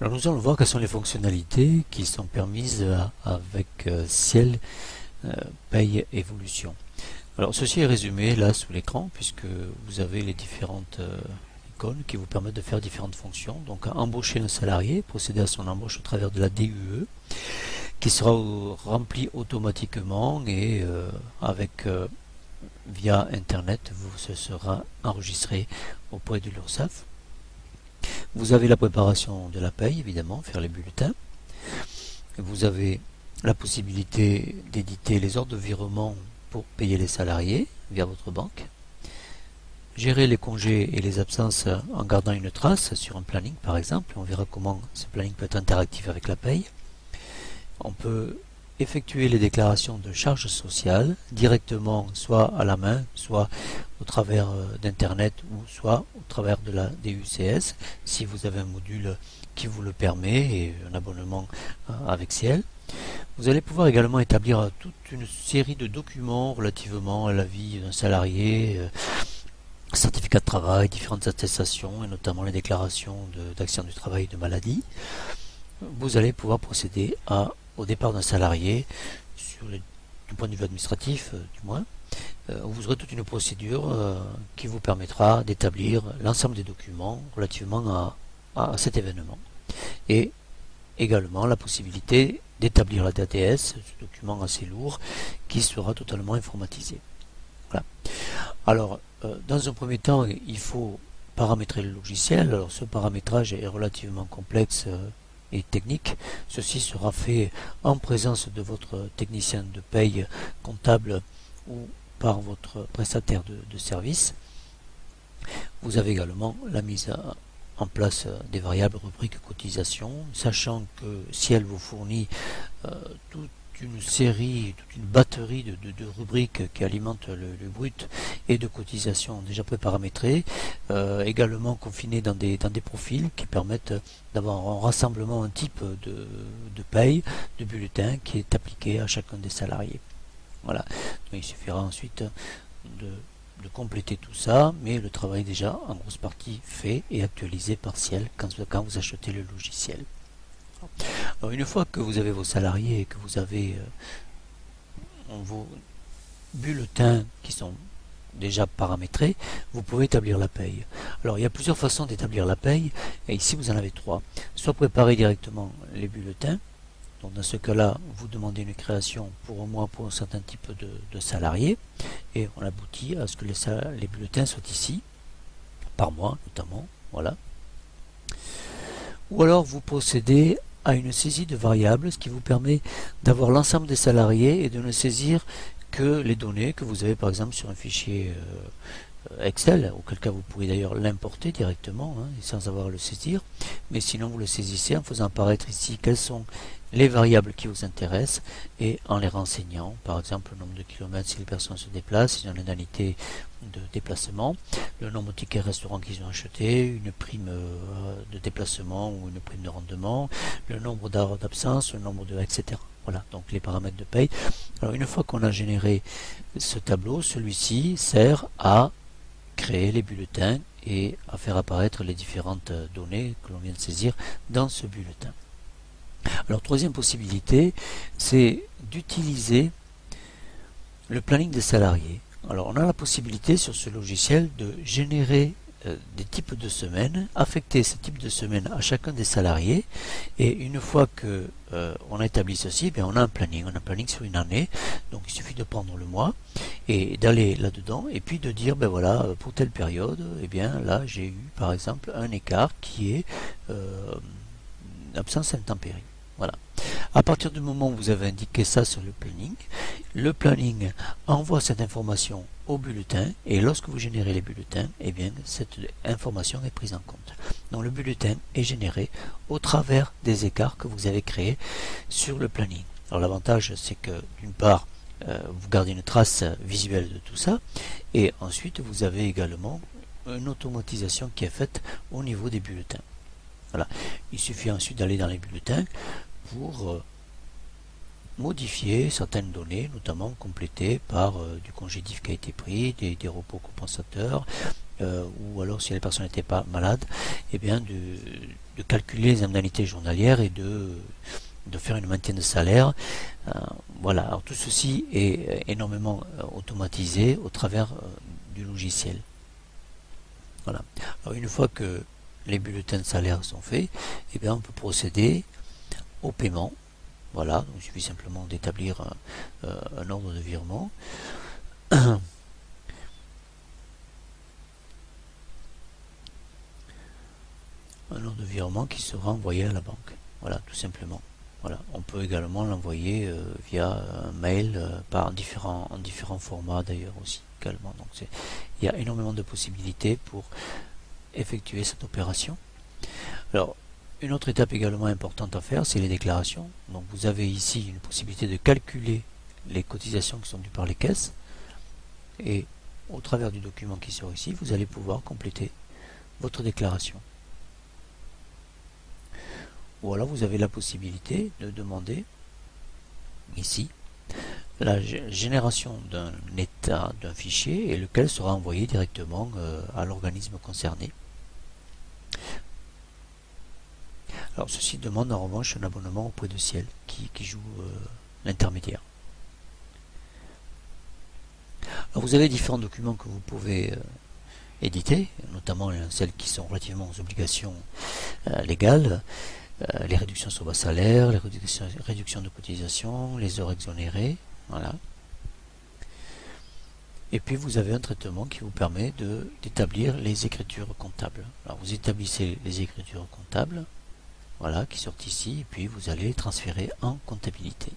Alors nous allons voir quelles sont les fonctionnalités qui sont permises avec Ciel Paye Évolution. Alors ceci est résumé là sous l'écran puisque vous avez les différentes icônes qui vous permettent de faire différentes fonctions. Donc embaucher un salarié, procéder à son embauche au travers de la DUE qui sera remplie automatiquement et via internet ce sera enregistré auprès de l'URSSAF. Vous avez la préparation de la paye, évidemment, faire les bulletins. Vous avez la possibilité d'éditer les ordres de virement pour payer les salariés via votre banque. Gérer les congés et les absences en gardant une trace sur un planning, par exemple. On verra comment ce planning peut être interactif avec la paye. On peut effectuer les déclarations de charges sociales directement, soit à la main, soit au travers d'internet ou soit au travers de la DUCS si vous avez un module qui vous le permet et un abonnement avec Ciel. Vous allez pouvoir également établir toute une série de documents relativement à la vie d'un salarié, certificat de travail, différentes attestations et notamment les déclarations d'accident du travail et de maladie. Vous allez pouvoir procéder au départ d'un salarié, du point de vue administratif du moins, vous aurez toute une procédure qui vous permettra d'établir l'ensemble des documents relativement à cet événement. Et également la possibilité d'établir la DATS, ce document assez lourd qui sera totalement informatisé. Voilà. Alors, dans un premier temps, il faut paramétrer le logiciel. Alors, ce paramétrage est relativement complexe et technique. Ceci sera fait en présence de votre technicien de paye comptable ou par votre prestataire de service. Vous avez également la mise en place des variables rubriques cotisation, sachant que si elle vous fournit toute une série, toute une batterie de rubriques qui alimentent le brut et de cotisations déjà préparamétrées, également confinées dans des profils qui permettent d'avoir un rassemblement, un type de paye, de bulletin qui est appliqué à chacun des salariés. Voilà. Donc, il suffira ensuite de compléter tout ça, mais le travail est déjà en grosse partie fait et actualisé par Ciel quand vous achetez le logiciel. Alors, une fois que vous avez vos salariés et que vous avez vos bulletins qui sont déjà paramétrés, vous pouvez établir la paye. Alors il y a plusieurs façons d'établir la paye, et ici vous en avez trois. Soit préparer directement les bulletins, donc dans ce cas-là, vous demandez une création pour un mois pour un certain type de salariés, et on aboutit à ce que les bulletins soient ici, par mois notamment, voilà. Ou alors vous procédez à une saisie de variables, ce qui vous permet d'avoir l'ensemble des salariés et de ne saisir que les données que vous avez par exemple sur un fichier Excel, auquel cas vous pourrez d'ailleurs l'importer directement sans avoir à le saisir, mais sinon vous le saisissez en faisant apparaître ici quelles sont les variables qui vous intéressent et en les renseignant, par exemple le nombre de kilomètres si les personnes se déplacent, une indemnité de déplacement, le nombre de tickets restaurants qu'ils ont acheté, une prime de déplacement ou une prime de rendement, le nombre d'heures d'absence, le nombre de etc. Voilà, donc les paramètres de paye. Alors une fois qu'on a généré ce tableau, celui-ci sert à créer les bulletins et à faire apparaître les différentes données que l'on vient de saisir dans ce bulletin. Alors troisième possibilité, c'est d'utiliser le planning des salariés. Alors on a la possibilité sur ce logiciel de générer des types de semaines, affecter ces types de semaines à chacun des salariés, et une fois que on a établi ceci, bien on a un planning sur une année, donc il suffit de prendre le mois et d'aller là-dedans et puis de dire ben voilà, pour telle période, et bien là j'ai eu par exemple un écart qui est absence intempérie. Voilà. À partir du moment où vous avez indiqué ça sur le planning envoie cette information au bulletin et lorsque vous générez les bulletins, eh bien cette information est prise en compte. Donc le bulletin est généré au travers des écarts que vous avez créés sur le planning. Alors l'avantage c'est que d'une part vous gardez une trace visuelle de tout ça et ensuite vous avez également une automatisation qui est faite au niveau des bulletins. Voilà. Il suffit ensuite d'aller dans les bulletins pour modifier certaines données, notamment complétées par du congé diff qui a été pris, des repos compensateurs, ou alors si la personne n'était pas malade, et bien de calculer les indemnités journalières et de faire une maintien de salaire. Voilà, alors tout ceci est énormément automatisé au travers du logiciel. Voilà. Alors une fois que les bulletins de salaire sont faits, et bien on peut procéder au paiement. Voilà, donc il suffit simplement d'établir un ordre de virement. Un ordre de virement qui sera envoyé à la banque. Voilà, tout simplement. Voilà, on peut également l'envoyer via un mail en différents formats d'ailleurs aussi également. Donc il y a énormément de possibilités pour effectuer cette opération. Alors, une autre étape également importante à faire, c'est les déclarations. Donc vous avez ici une possibilité de calculer les cotisations qui sont dues par les caisses. Et au travers du document qui sort ici, vous allez pouvoir compléter votre déclaration. Ou alors vous avez la possibilité de demander ici la génération d'un état d'un fichier et lequel sera envoyé directement à l'organisme concerné. Alors ceci demande en revanche un abonnement auprès de Ciel qui joue l'intermédiaire. Alors vous avez différents documents que vous pouvez éditer, notamment celles qui sont relativement aux obligations légales, les réductions sur bas salaire, les réductions de cotisation, les heures exonérées, voilà. Et puis vous avez un traitement qui vous permet d'établir les écritures comptables. Alors vous établissez les écritures comptables, voilà, qui sortent ici, et puis vous allez les transférer en comptabilité.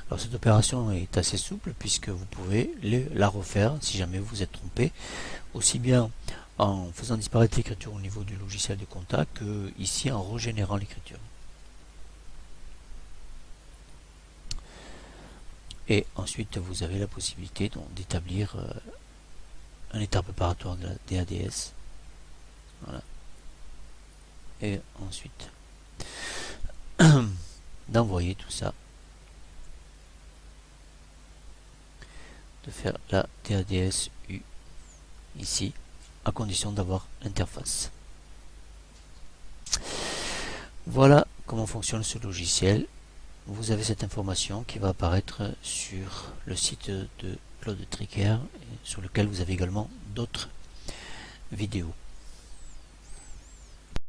Alors cette opération est assez souple puisque vous pouvez la refaire si jamais vous vous êtes trompé, aussi bien en faisant disparaître l'écriture au niveau du logiciel de compta que ici en régénérant l'écriture. Et ensuite vous avez la possibilité d'établir un état préparatoire de la DADS. Voilà. Et ensuite d'envoyer tout ça, de faire la DADS U ici, à condition d'avoir l'interface. Voilà comment fonctionne ce logiciel. Vous avez cette information qui va apparaître sur le site de Claude Tricker, sur lequel vous avez également d'autres vidéos.